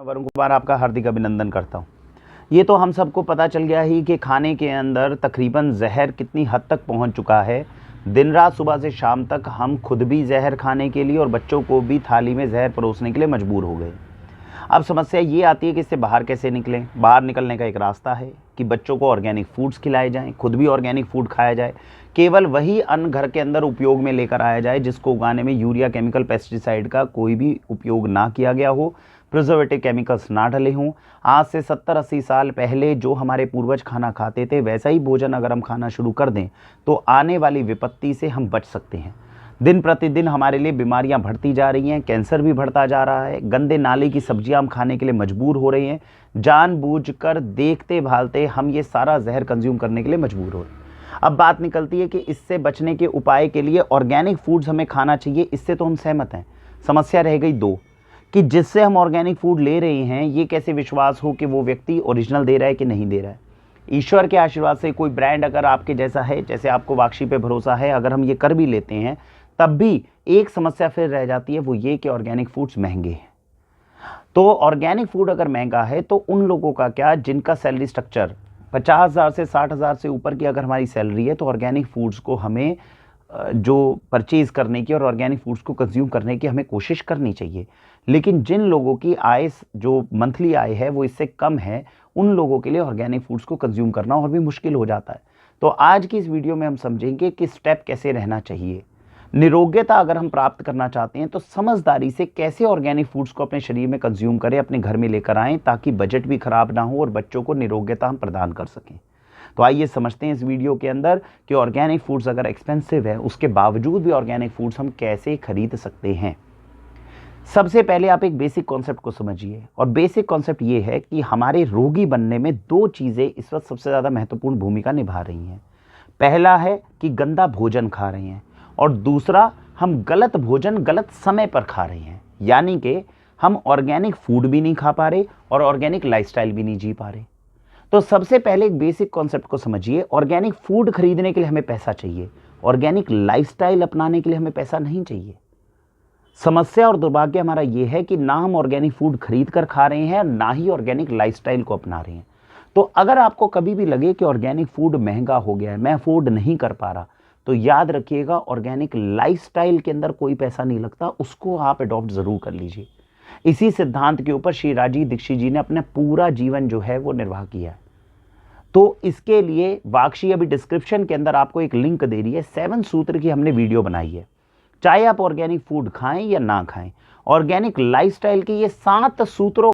वरुण कुमार आपका हार्दिक अभिनंदन करता हूँ। ये तो हम सबको पता चल गया ही कि खाने के अंदर तकरीबन जहर कितनी हद तक पहुँच चुका है। दिन रात सुबह से शाम तक हम खुद भी जहर खाने के लिए और बच्चों को भी थाली में जहर परोसने के लिए मजबूर हो गए। अब समस्या ये आती है कि इससे बाहर कैसे निकलें। बाहर निकलने का एक रास्ता है कि बच्चों को ऑर्गेनिक फूड्स खिलाए जाएं, खुद भी ऑर्गेनिक फूड खाया जाए। केवल वही अन्न घर के अंदर उपयोग में लेकर आया जाए जिसको उगाने में यूरिया, केमिकल, पेस्टिसाइड का कोई भी उपयोग ना किया गया हो, प्रिजर्वेटिव केमिकल्स ना डले हों। आज से 70-80 साल पहले जो हमारे पूर्वज खाना खाते थे वैसा ही भोजन अगर हम खाना शुरू कर दें तो आने वाली विपत्ति से हम बच सकते हैं। दिन प्रतिदिन हमारे लिए बीमारियां बढ़ती जा रही हैं, कैंसर भी बढ़ता जा रहा है, गंदे नाले की सब्जियां हम खाने के लिए मजबूर हो रहे हैं, जानबूझकर देखते भालते हम ये सारा जहर कंज्यूम करने के लिए मजबूर हो रहे हैं। अब बात निकलती है कि इससे बचने के उपाय के लिए ऑर्गेनिक फूड्स हमें खाना चाहिए, इससे तो हम सहमत हैं। समस्या रह गई दो कि जिससे हम ऑर्गेनिक फूड ले रहे हैं ये कैसे विश्वास हो कि वो व्यक्ति ओरिजिनल दे रहा है कि नहीं दे रहा है। ईश्वर के आशीर्वाद से कोई ब्रांड अगर आपके जैसा है, जैसे आपको वाक्षी पे भरोसा है, अगर हम ये कर भी लेते हैं तब भी एक समस्या फिर रह जाती है, वो ये कि ऑर्गेनिक फूड्स महंगे हैं। तो ऑर्गेनिक फूड अगर महंगा है तो उन लोगों का क्या जिनका सैलरी स्ट्रक्चर 50,000 से 60,000 से ऊपर की अगर हमारी सैलरी है तो ऑर्गेनिक फूड्स को हमें जो परचेज करने की और ऑर्गेनिक फूड्स को कंज्यूम करने की हमें कोशिश करनी चाहिए। लेकिन जिन लोगों की आय, जो मंथली आय है वो इससे कम है, उन लोगों के लिए ऑर्गेनिक फूड्स को कंज्यूम करना और भी मुश्किल हो जाता है। तो आज की इस वीडियो में हम समझेंगे कि स्टेप कैसे रहना चाहिए। निरोग्यता अगर हम प्राप्त करना चाहते हैं तो समझदारी से कैसे ऑर्गेनिक फूड्स को अपने शरीर में कंज्यूम करें, अपने घर में लेकर आएं ताकि बजट भी खराब ना हो और बच्चों को निरोग्यता हम प्रदान कर सकें। तो आइए समझते हैं इस वीडियो के अंदर कि ऑर्गेनिक फूड्स अगर एक्सपेंसिव है उसके बावजूद भी ऑर्गेनिक फूड्स हम कैसे खरीद सकते हैं। सबसे पहले आप एक बेसिक कॉन्सेप्ट को समझिए, और बेसिक कॉन्सेप्ट ये है कि हमारे रोगी बनने में दो चीज़ें इस वक्त सबसे ज़्यादा महत्वपूर्ण भूमिका निभा रही हैं। पहला है कि गंदा भोजन खा रहे हैं और दूसरा हम गलत भोजन गलत समय पर खा रहे हैं, यानी कि हम ऑर्गेनिक फूड भी नहीं खा पा रहे और ऑर्गेनिक लाइफस्टाइल भी नहीं जी पा रहे। तो सबसे पहले एक बेसिक कॉन्सेप्ट को समझिए, ऑर्गेनिक फूड खरीदने के लिए हमें पैसा चाहिए, ऑर्गेनिक लाइफस्टाइल अपनाने के लिए हमें पैसा नहीं चाहिए। समस्या और दुर्भाग्य हमारा यह है कि ना हम ऑर्गेनिक फूड खरीद कर खा रहे हैं, ना ही ऑर्गेनिक लाइफस्टाइल को अपना रहे हैं। तो अगर आपको कभी भी लगे कि ऑर्गेनिक फूड महंगा हो गया है, मैं अफोर्ड नहीं कर पा रहा, तो याद रखिएगा ऑर्गेनिक लाइफस्टाइल के अंदर कोई पैसा नहीं लगता, उसको आप अडॉप्ट जरूर कर लीजिए। इसी सिद्धांत के ऊपर श्री राजी दीक्षित जी ने अपना पूरा जीवन जो है वो निर्वाह किया है। तो इसके लिए वाक्षी अभी डिस्क्रिप्शन के अंदर आपको एक लिंक दे रही है, 7 सूत्र की हमने वीडियो बनाई है। चाहे आप ऑर्गेनिक फूड खाएं या ना खाएं, ऑर्गेनिक लाइफस्टाइल के ये 7 सूत्रों